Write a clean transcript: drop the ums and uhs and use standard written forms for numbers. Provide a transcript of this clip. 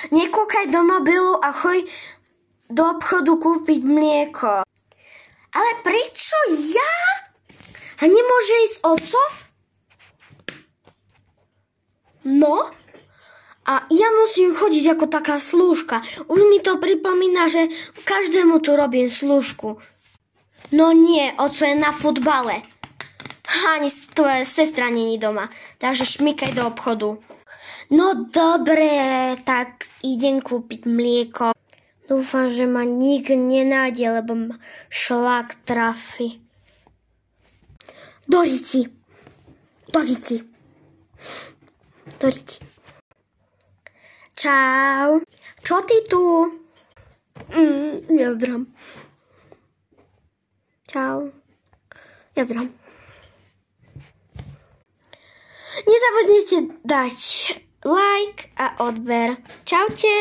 Nekúkaj do mobilu a choď do obchodu kúpiť mlieko. Ale prečo ja? A nemôže ísť oco? No? A ja musím chodiť ako taká slúžka. Už mi to pripomína, že každému tu robím slúžku. No nie, oco je na futbale. Ani tvoja sestra není doma, takže šmykaj do obchodu. No dobre, tak idem kúpiť mlieko. Dúfam, že ma nikto nenájde, lebo ma šlak trafi. Doriti. Čau. Čo ty tu? Ja zdrám. Čau. Ja zdrám. Nezabudnite dať like a odber. Čaute.